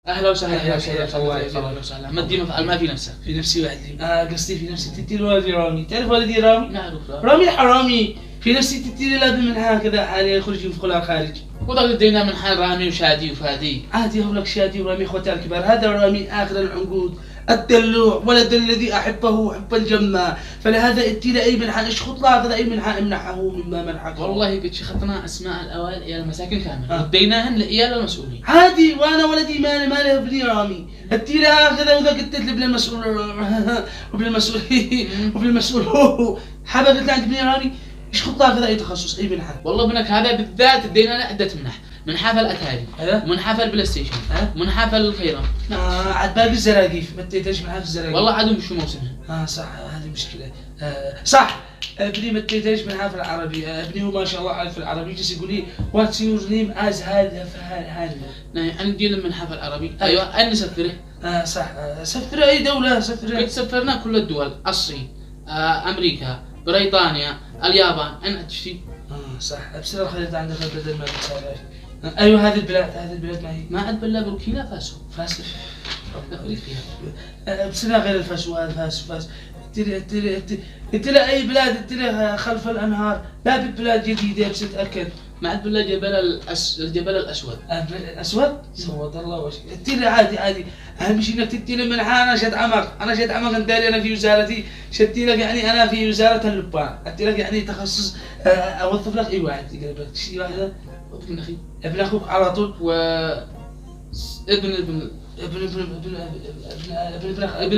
اهلا وسهلا. أهلا وسهلا. اهلا وسهلا. ما تدي ما في نفسك. في نفسي وحدي. قصدي في نفسي تدي ولدي رامي. تعرف ولدي رامي؟ نعرف رامي الحرامي. في نفسي تدي لازم من هكذا حاليا يخرج يدخل الخارج. وضغط دينا من حال رامي وشادي وفادي. عادي هو لك شادي ورامي اخوتي الكبار. هذا رامي اخر العنقود الدلوع ولد الذي احبه حب الجمة، فلهذا اتي اي منحة اشخط له هذا اي منحة امنحه مما منحك. والله قد شخطنا اسماء الاوائل الى المساكن كامله وديناهن لإيال المسؤولين. عادي وانا ولدي ما له ابني رامي اتي له هكذا وذا قلت له المسؤول وفي المسؤول حابب قلت له عند ابني رامي اشخط له هكذا اي تخصص اي منحة. والله ابنك هذا بالذات ادينا له عده منح، من حفل الاتاري أه؟ ومن حفل البلاي ستيشن ومن حفل الخيرة. عاد باقي الزراقيف ما اديتش من حفل الزراقيف. والله عادوا مش موسمها. صح هذه مشكلة. صح ابني ما اديتش من حفل العربي. ابني هو ما شاء الله عارف العربي يجلس يقول لي واتس يور نيم از هذا فهذا. انا ندير من حفل عربي. ايوه انا نسفره. صح سفر اي دولة سفر. قد سفرنا كل الدول، الصين، امريكا، بريطانيا، اليابان، انا تشتي. صح بصير خليت عندك بدل ما تسافر. ايوه هذه البلاد ما هي ما عاد بلا بوركينا فاسو. فاسو افريقيا. بصير غير الفاسو هذا فاسو. تلا اي بلاد تلا خلف الانهار لا ببلاد جديده بس تاكد. ما عاد بلا الجبل الاسود. الاسود سود الله وجهك. تلا عادي اهم شيء انك تدي من انا شد عمق انت انا في وزارتي شدي لك يعني انا في وزاره اللبان ادي لك يعني تخصص اوظف لك اي واحد يقرب لك شيء واحد. ابن اخي ابن اخوك على طول و ابن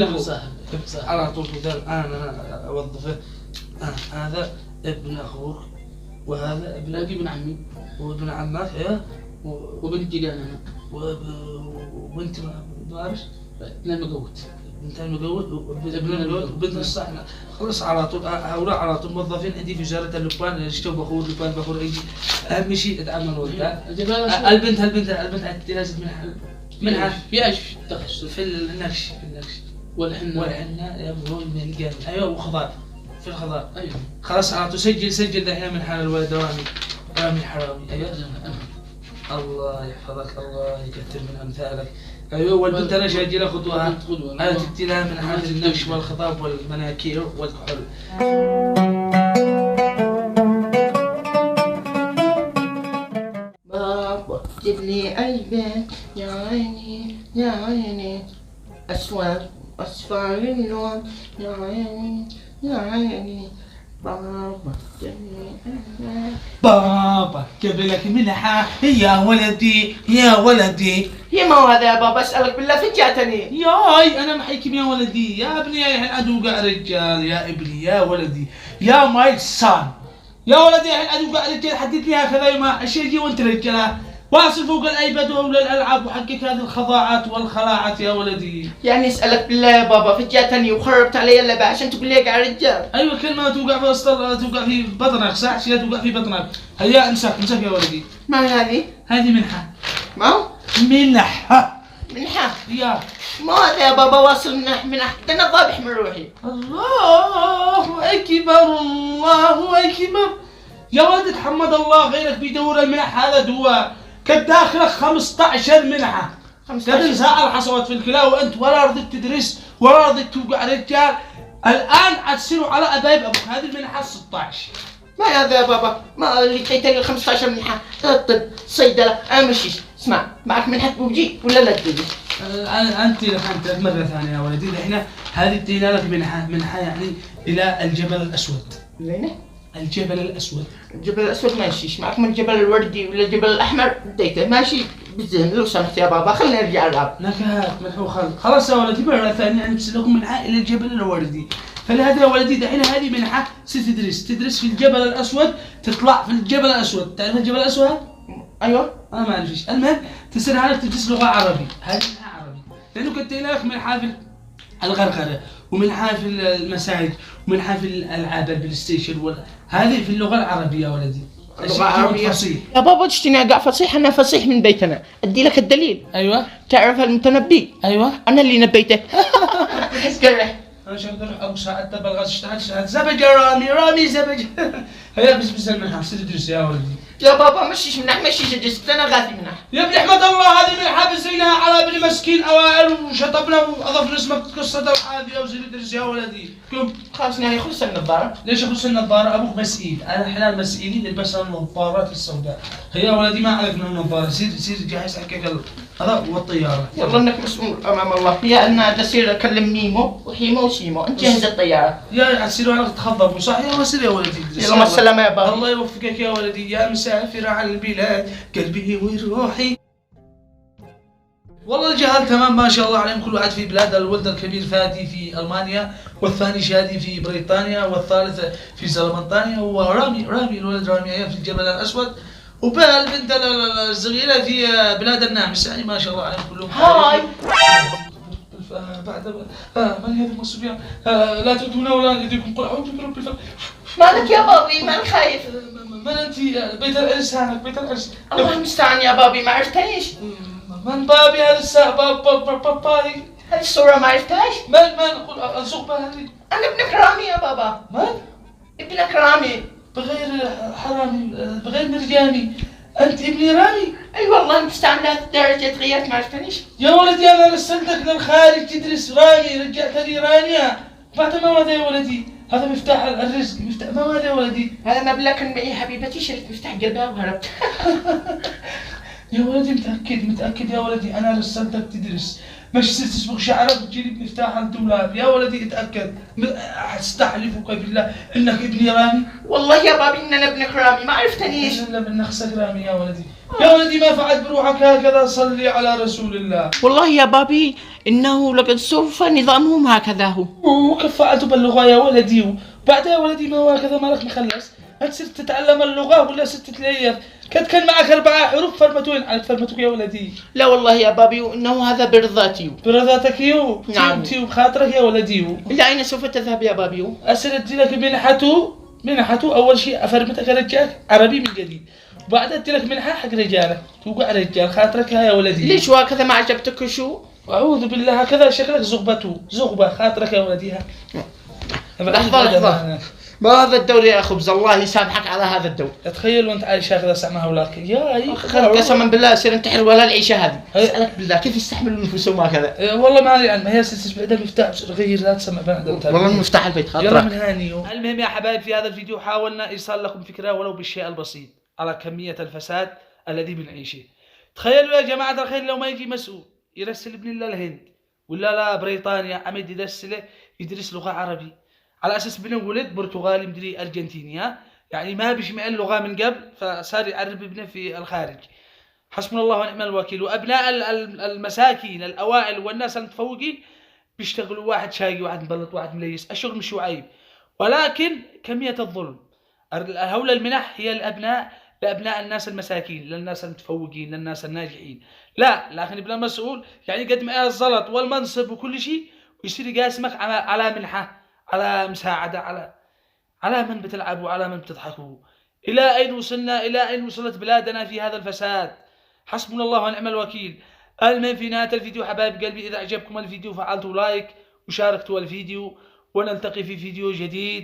اخو صاحب على طول انا اوظفه. هذا ابن اخوك وهذا ابن عمي وابن عمك ايه وبنت جيران انا وبنت ما اعرفش ابن المقوت. بنت المقود وبنت الصحن. خلص على طول هؤلاء على طول موظفين عندي في وزاره اللبان يشتغل بخور يجي. اهم شيء اتعاملوا وذا. البنت لازم منها في ايش تخصص في النقش والحنه يا ابو من الجانب. ايوه وخضار في الخضار. ايوه خلاص على طول سجل دحين من حال الولد رامي حرامي. ايوه الله يحفظك الله يكثر من امثالك. ايوه والبنت انا جاي لها خطوه انا جبت لها من حال النقش والخطاب والمناكير والكحول. بابا جيب لي قلبك يا عيني أسود أصفر اللون يا عيني بابا جيب لي قلبك. بابا جيب لك منحة يا ولدي. يا ما هو هذا يا بابا أسألك بالله فين جاتني؟ ياي انا محيكم يا ولدي يا ابني يا ادوقع رجال يا ابني يا ولدي يا ماي سان يا ولدي يا ادوقع رجال حديت لي هكذا يوم الشيء وانت رجال واصل فوق الايباد ولا الالعاب وحقك هذه الخضاعات والخلاعات يا ولدي. يعني أسألك بالله يا بابا فين جاتني وخربت علي اللعبة عشان تقول لي يا رجال. ايوه كلمة توقع في اسطل توقع في بطنك صح شيء توقع في بطنك. هيا امسك يا ولدي. ما هذه؟ هذه منحة. ما هو؟ منحة يا ما هذا يا بابا واصل منح أنا ضابح من روحي. الله أكبر يا ولد تحمد الله غيرك بيدور المنح هذا دواء كان داخلك 15 منحة. 15 ساعة حصلت في الكلى وأنت ولا رضيت تدرس ولا رضيت توقع رجال. الآن عتصيروا على أبايب أبوك. هذه المنحة 16. ما هذا يا بابا ما اللي جيتني ال 15 منحة الطب صيدلة أنا مشي. اسمع معك منحة بوجي ولا لا تجي؟ أنت مرة ثانية يا ولدي الحين هذه ادينا لك منحة يعني إلى الجبل الأسود. وين؟ الجبل الأسود. الجبل الأسود ماشيش معك من الجبل الوردي ولا الجبل الأحمر بديته ماشي بالذهن لو سمحت يا بابا خلينا نرجع الأرض. نكهات ملحوخة خلاص يا ولدي مرة ثانية أنا بسلكم منحة إلى الجبل الوردي. فلهذا يا ولدي دحين هذه منحة تدرس في الجبل الأسود تطلع في الجبل الأسود. تعرف الجبل الأسود؟ أيوه أنا ما أعرف إيش. المهم تصير هذا تدرس لغة عربي. هذه منحة عربي لأنه كنت لك منحة في الغرغرة ومنحة في المساجد ومنحة في الألعاب البلاي ستيشن هذه في اللغة العربية يا ولدي. اللغة العربية فصيح. يا بابا تشتيني أقع فصيح أنا فصيح من بيتنا أدي لك الدليل. أيوة تعرف المتنبي؟ أيوة أنا اللي نبيته. قرح أنا شو أقدر أبو ساعد تبغى اشتغل زبج رامي زبج. هيا بس المنحة تدرس يا ولدي. يا بابا مشيش منح مشيش جسد انا غادي منح. يا ابني احمد الله، هذه منحة بزيناها على ابن مسكين اوائل وشطبنا واضفنا اسمك قصة وحادية وزيد درس يا ولدي. قم. خلاص نهاية خلص النظارة. ليش خلص النظارة؟ ابوك مسئيل، انا الحين المسئيلين يلبسون النظارات السوداء. هي يا ولدي ما عليك من النظارة، سير جهز حقك هذا والطيارة. والله انك مسؤول امام الله. يا انا اصير اكلم ميمو وحيمو وسيمو، انت جهز الطيارة. يا تصيروا على تخضبوا صح؟ يلا سير يا ولدي. يلا مع السلامة يا بابا. الله يوفقك يا ولدي يا مسافر على البلاد قلبي وروحي. والله الجهال تمام ما شاء الله عليهم، كل واحد في بلاد. الولد الكبير فادي في المانيا، والثاني شادي في بريطانيا، والثالث في زلمنطانيا، ورامي الولد رامي في الجبل الاسود، وبالبنت الصغيره في بلاد النامس. يعني ما شاء الله عليهم كلهم. هاي. بعد من هذا المصريان؟ لا تؤذونا ولا يديكم، قل اعوذ برب الفلق. مالك يا بابي؟ مالك خايف؟ من انت؟ بيت العرس هانك، بيت العرس. الله المستعان يا بابي، ما عرفتنيش. من بابي هذا الساعة باباي؟ هذه الصورة ما عرفتهاش؟ من قل الزغبة هذه؟ أنا ابنك رامي يا بابا. من؟ ابنك رامي. بغير حرامي، بغير مرجاني، أنت ابني رامي؟ أي والله المستعان لهذه الدرجة تغيرت، ما عرفتنيش؟ يا ولدي أنا رسلتك للخارج تدرس رامي، رجعت لي رانيا. بعد ما ماذا يا ولدي؟ هذا مفتاح الرزق، مفتاح ما ماذا يا ولدي؟ هذا مبلغ كان معي حبيبتي، شريت مفتاح قلبها وهربت. يا ولدي متأكد يا ولدي أنا رسلتك تدرس، مش تصبغ شعرك وتجيب مفتاح الدولاب. يا ولدي اتأكد، استحلفك بالله إنك ابني رامي. والله يا بابي إن أنا ابنك رامي، ما عرفتنيش. إلا من نخسك رامي يا ولدي. يا ولدي ما فعلت بروحك هكذا، صلي على رسول الله. والله يا بابي إنه لقد سوف نظامهم هكذا هو. وكيف فعلت باللغة يا ولدي؟ وبعدها يا ولدي ما هو هكذا مالك مخلص؟ هل صرت تتعلم اللغة ولا صرت تتليف؟ كان معك 4 حروف فرمتوين على فرمتك يا ولدي. لا والله يا بابي إنه هذا برضاتي. برضاتك يو؟ نعم. تيو بخاطرك يا ولدي. إلى أين سوف تذهب يا بابي؟ أسردت لك منحته أول شيء أفرمتك رجالك عربي من جديد، وبعدها أدي لك منحة حق رجالك توقع رجال خاطرك يا ولدي. ليش وهكذا ما عجبتك شو؟ أعوذ بالله هكذا شكلك زغبة خاطرك يا ولدي. لحظة ما هذا الدور يا خبز، الله يسامحك على هذا الدور. تخيل وانت عايش هكذا سمعها ولاك يا اي قسما بالله أصير انتحر ولا العيشة هذه. أسألك بالله كيف يستحملون نفسهم هكذا؟ والله ما علي عنها، هي تسمع ده مفتاح غير لا تسمع بنادم. والله المفتاح البيت خاطرك. يلا من هانيو. المهم يا حبايب في هذا الفيديو حاولنا إيصال لكم فكرة ولو بالشيء البسيط على كمية الفساد الذي بنعيشه. تخيلوا يا جماعة الخير لو ما يجي مسؤول يرسل ابن الله الهند ولا لا بريطانيا عمد يدرس لغة عربي على أساس ابنه ولد برتغالي مدري أرجنتيني، يعني ما بيسمع اللغة من قبل فصار يعرب ابنه في الخارج. حسبنا الله ونعم الوكيل. وأبناء المساكين الأوائل والناس المتفوقين بيشتغلوا واحد شاقي واحد مبلط واحد مليس، الشغل مش عيب، ولكن كمية الظلم. هؤلاء المنح هي لأبناء الناس المساكين، للناس المتفوقين، للناس الناجحين. لا لكن ابن المسؤول يعني قد ما الزلط والمنصب وكل شيء ويصير يقاسمك على منحة، على مساعدة، على من بتلعبوا، على من بتضحكوا. إلى أين وصلنا؟ إلى أين وصلت بلادنا في هذا الفساد؟ حسبنا الله ونعم الوكيل. المهم في نهاية الفيديو حبايب قلبي إذا أعجبكم الفيديو فعلتوا لايك وشاركتوا الفيديو، ونلتقي في فيديو جديد.